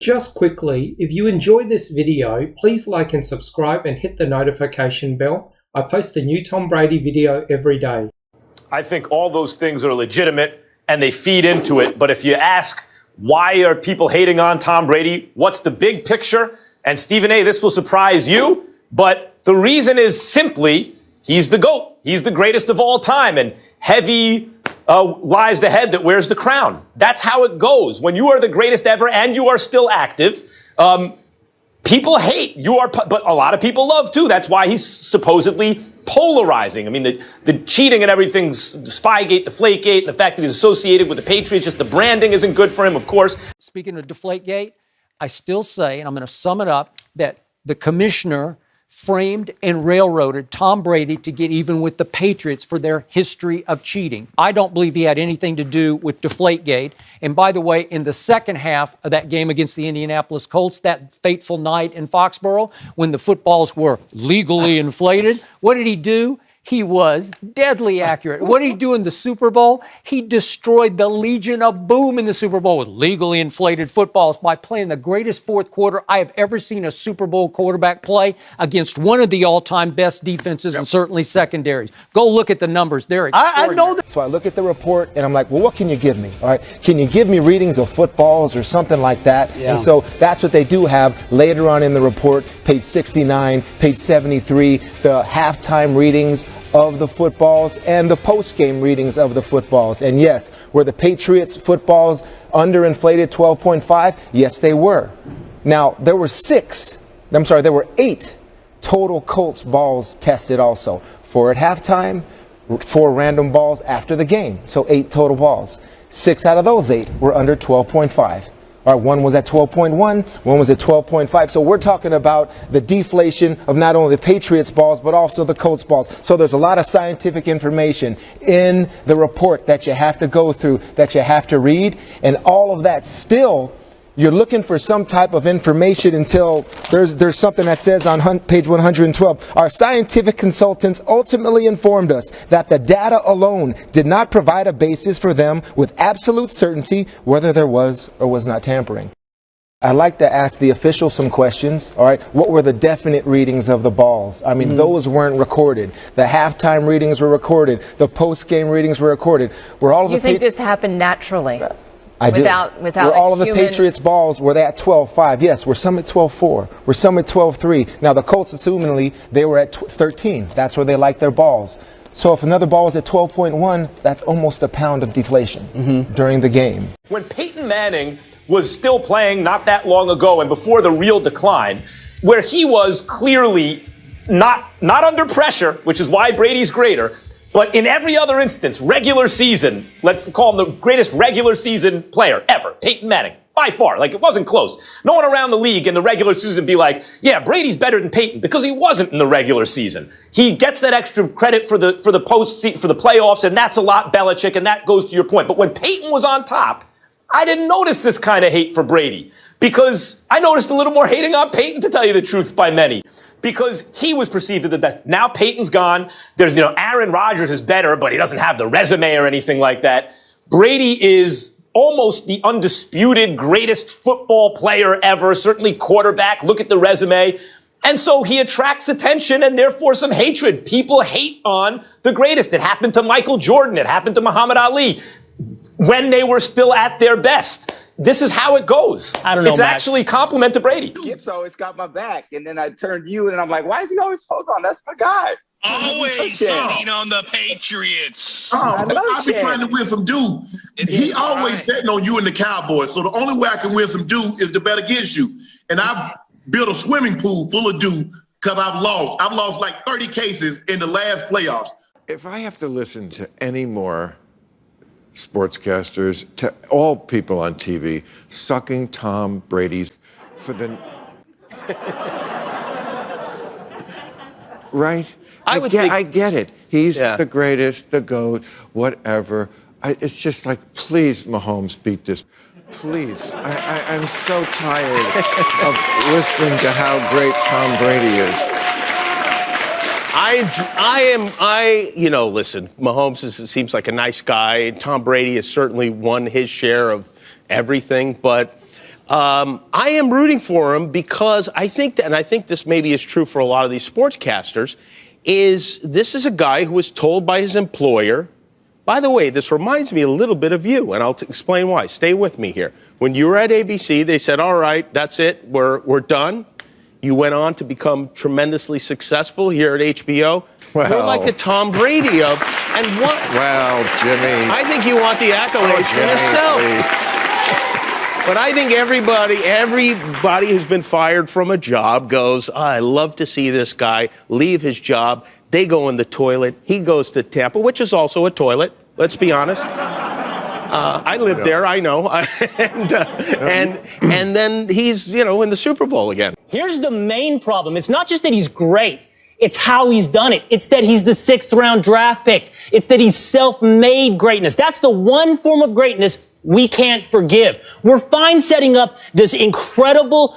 Just quickly, if you enjoyed this video, please like and subscribe and hit the notification bell. I post a new Tom Brady video every day. I think all those things are legitimate and they feed into it. But if you ask, why are people hating on Tom Brady? What's the big picture? And Stephen A., this will surprise you, but the reason is simply he's the GOAT. He's the greatest of all time. And heavy lies the head that wears the crown. That's how it goes. When you are the greatest ever and you are still active, people hate. But a lot of people love too. That's why he's supposedly polarizing. I mean, the cheating and everything's Spygate, Deflategate, and the fact that he's associated with the Patriots, just the branding isn't good for him, of course. Speaking of Deflategate, I still say, and I'm going to sum it up, that the commissioner framed and railroaded Tom Brady to get even with the Patriots for their history of cheating. I don't believe he had anything to do with Deflategate. And by the way, in the second half of that game against the Indianapolis Colts, that fateful night in Foxborough, when the footballs were legally inflated, what did he do? He was deadly accurate. What did he do in the Super Bowl? He destroyed the Legion of Boom in the Super Bowl with legally inflated footballs by playing the greatest fourth quarter I have ever seen a Super Bowl quarterback play against one of the all-time best defenses and certainly secondaries. Go look at the numbers. They're extraordinary. I know that. So I look at the report and I'm like, well, what can you give me? All right. Can you give me readings of footballs or something like that? Yeah. And so that's what they do have later on in the report, page 69, page 73, the halftime readings of the footballs and the post-game readings of the footballs. And yes, were the Patriots footballs underinflated 12.5? Yes, they were. Now, there were 8 total Colts balls tested also. 4 at halftime, 4 random balls after the game. So 8 total balls. 6 out of those 8 were under 12.5. All right, one was at 12.1, one was at 12.5. So we're talking about the deflation of not only the Patriots balls, but also the Colts balls. So there's a lot of scientific information in the report that you have to go through, that you have to read. And all of that still, you're looking for some type of information until there's something that says on page 112, our scientific consultants ultimately informed us that the data alone did not provide a basis for them with absolute certainty whether there was or was not tampering. I'd like to ask the officials some questions. All right, what were the definite readings of the balls? I mean, those weren't recorded. The halftime readings were recorded. The post-game readings were recorded. Were all of you think this happened naturally? I do. Without were all of the Patriots balls, were they at 12.5? Yes. Were some at 12.4? Were some at 12.3? Now, the Colts, assumingly, they were at 13. That's where they like their balls. So if another ball is at 12.1, that's almost a pound of deflation during the game. When Peyton Manning was still playing not that long ago and before the real decline, where he was clearly not under pressure, which is why Brady's greater, but in every other instance, regular season, let's call him the greatest regular season player ever, Peyton Manning, by far. Like, it wasn't close. No one around the league in the regular season be like, yeah, Brady's better than Peyton, because he wasn't in the regular season. He gets that extra credit for the playoffs, and that's a lot Belichick, and that goes to your point. But when Peyton was on top, I didn't notice this kind of hate for Brady, because I noticed a little more hating on Peyton, to tell you the truth, by many. Because he was perceived as the best. Now Peyton's gone. There's, Aaron Rodgers is better, but he doesn't have the resume or anything like that. Brady is almost the undisputed greatest football player ever, certainly quarterback. Look at the resume. And so he attracts attention and therefore some hatred. People hate on the greatest. It happened to Michael Jordan. It happened to Muhammad Ali when they were still at their best. This is how it goes. I don't know, It's Max. actually compliment to Brady. Skip's always got my back, and then I turned you, and I'm like, why is he always, hold on, that's my guy. Always hating on the Patriots. I love I've been Shannon. trying to win some dude. He always betting on you and the Cowboys. So the only way I can win some dude is to bet against you. And I built a swimming pool full of dude because I've lost. I've lost like 30 cases in the last playoffs. If I have to listen to any more sportscasters, to all people on TV, sucking Tom Brady's for the... Right? I get it. He's the greatest, the GOAT, whatever. It's just like, please, Mahomes, beat this. Please. I'm so tired of listening to how great Tom Brady is. Listen, Mahomes seems like a nice guy. Tom Brady has certainly won his share of everything, but I am rooting for him because I think that, and I think this maybe is true for a lot of these sportscasters, this is a guy who was told by his employer, by the way, this reminds me a little bit of you, and I'll explain why. Stay with me here. When you were at ABC, they said, all right, that's it, we're done. You went on to become tremendously successful here at HBO. Well, you're like the Tom Brady of, and what? Well, Jimmy. I think you want the accolades for yourself. Please. But I think everybody who's been fired from a job goes, I love to see this guy leave his job. They go in the toilet. He goes to Tampa, which is also a toilet. Let's be honest. I lived there, I know. and then he's, in the Super Bowl again. Here's the main problem. It's not just that he's great. It's how he's done it. It's that he's the 6th round draft pick. It's that he's self-made greatness. That's the one form of greatness we can't forgive. We're fine setting up this incredible,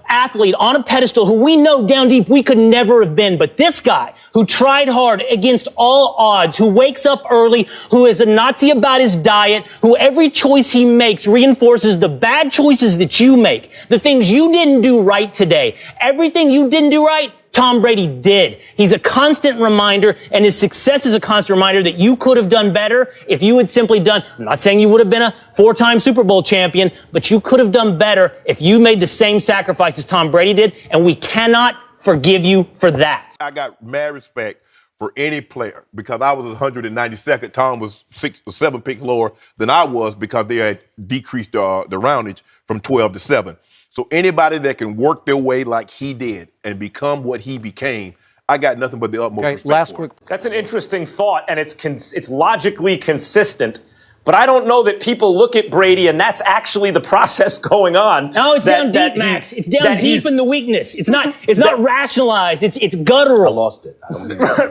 athlete on a pedestal who we know down deep we could never have been. But this guy who tried hard against all odds, who wakes up early, who is a Nazi about his diet, who every choice he makes reinforces the bad choices that you make, the things you didn't do right today. Everything you didn't do right, Tom Brady did. He's a constant reminder, and his success is a constant reminder that you could have done better if you had simply done, I'm not saying you would have been a 4-time Super Bowl champion, but you could have done better if you made the same sacrifices Tom Brady did, and we cannot forgive you for that. I got mad respect for any player because I was 192nd. Tom was 6 or 7 picks lower than I was because they had decreased the roundage from 12 to 7. So anybody that can work their way like he did and become what he became, I got nothing but the utmost respect last for. quick. That's an interesting thought, and it's logically consistent. But I don't know that people look at Brady, and that's actually the process going on. No, it's down deep, Max. It's down deep in the weakness. It's not rationalized. It's guttural. I lost it.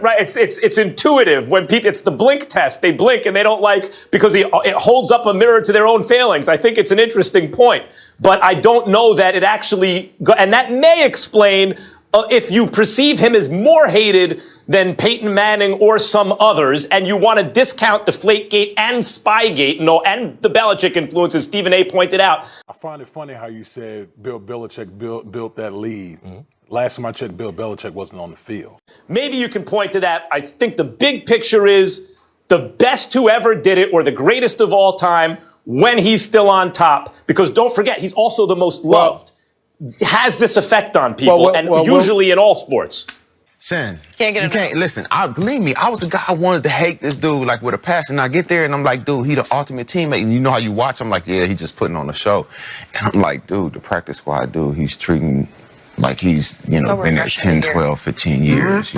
Right. It's intuitive. When people, it's the blink test. They blink and they don't like because it holds up a mirror to their own failings. I think it's an interesting point, but I don't know that it actually. And that may explain if you perceive him as more hated than Peyton Manning or some others, and you want to discount Deflategate and Spygate, and the Belichick influence, as Stephen A. pointed out. I find it funny how you said Bill Belichick built that lead. Mm-hmm. Last time I checked, Bill Belichick wasn't on the field. Maybe you can point to that. I think the big picture is the best who ever did it, or the greatest of all time, when he's still on top. Because don't forget, he's also the most loved. Has this effect on people, usually in all sports. Sin. You can't listen. Believe me, I was a guy I wanted to hate this dude like with a passion. I get there and I'm like, dude, he the ultimate teammate. And you know how you watch? I'm like, yeah, he just putting on a show. And I'm like, dude, the practice squad dude, he's treating like he's been there 10, 12, 15 years.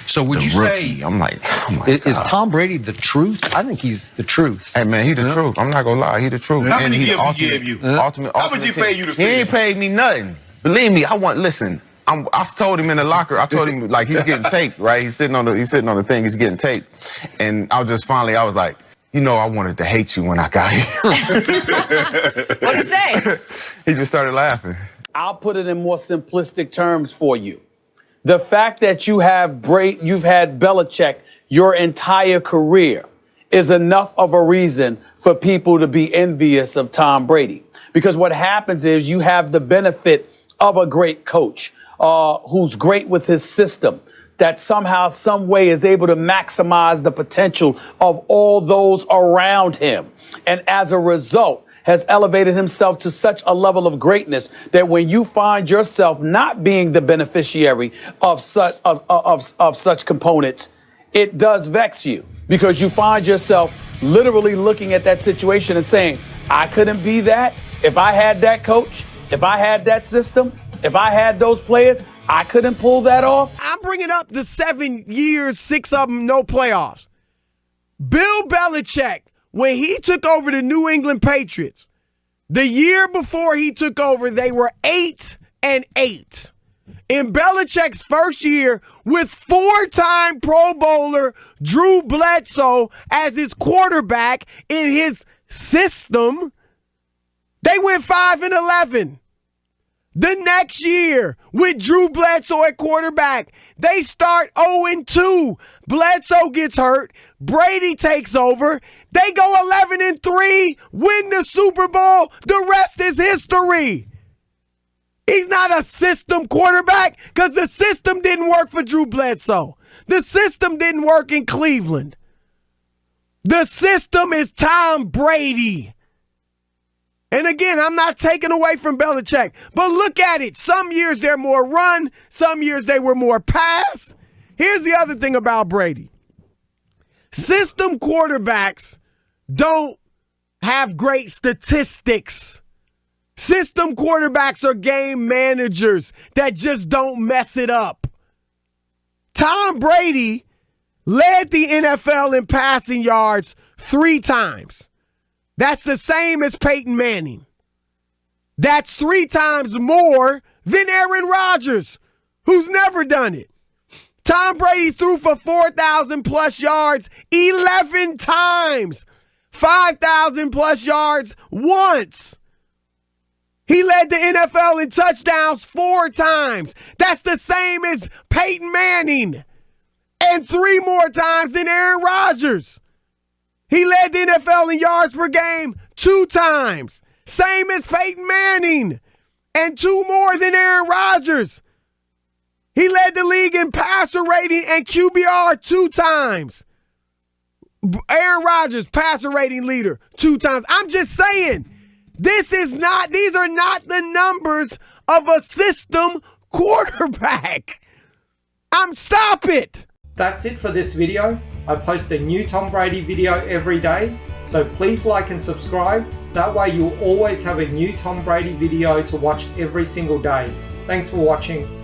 So would you rookie. say? I'm like, oh my is God. Tom Brady the truth? I think he's the truth. Hey man, he the truth. I'm not gonna lie, he the truth. How many gifts he gave you? Ultimate. How much he paid you to He ain't paid me nothing. Believe me, listen. I told him in the locker. I told him like he's getting taped, right? He's sitting on the thing. He's getting taped, and I was like, I wanted to hate you when I got here. What'd he say? He just started laughing. I'll put it in more simplistic terms for you. The fact that you've had Belichick your entire career is enough of a reason for people to be envious of Tom Brady. Because what happens is you have the benefit of a great coach who's great with his system, that somehow, some way is able to maximize the potential of all those around him. And as a result, has elevated himself to such a level of greatness that when you find yourself not being the beneficiary of such components, it does vex you, because you find yourself literally looking at that situation and saying, I couldn't be that. If I had that coach, if I had that system, if I had those players, I couldn't pull that off. I'm bringing up the 7 years, 6 of them, no playoffs. Bill Belichick, when he took over the New England Patriots, the year before he took over, they were 8-8. In Belichick's first year, with 4-time Pro Bowler Drew Bledsoe as his quarterback in his system, they went 5-11. The next year, with Drew Bledsoe at quarterback, they start 0-2. Bledsoe gets hurt. Brady takes over. They go 11-3, win the Super Bowl. The rest is history. He's not a system quarterback because the system didn't work for Drew Bledsoe. The system didn't work in Cleveland. The system is Tom Brady. And again, I'm not taking away from Belichick, but look at it. Some years they're more run, some years they were more pass. Here's the other thing about Brady. System quarterbacks don't have great statistics. System quarterbacks are game managers that just don't mess it up. Tom Brady led the NFL in passing yards 3 times. That's the same as Peyton Manning. That's 3 times more than Aaron Rodgers, who's never done it. Tom Brady threw for 4,000 plus yards 11 times, 5,000 plus yards once. He led the NFL in touchdowns 4 times. That's the same as Peyton Manning. And 3 more times than Aaron Rodgers. He led the NFL in yards per game 2 times. Same as Peyton Manning. And 2 more than Aaron Rodgers. He led the league in passer rating and QBR 2 times. Aaron Rodgers, passer rating leader 2 times. I'm just saying. These are not the numbers of a system quarterback. Stop it. That's it for this video. I post a new Tom Brady video every day, so please like and subscribe. That way you'll always have a new Tom Brady video to watch every single day. Thanks for watching.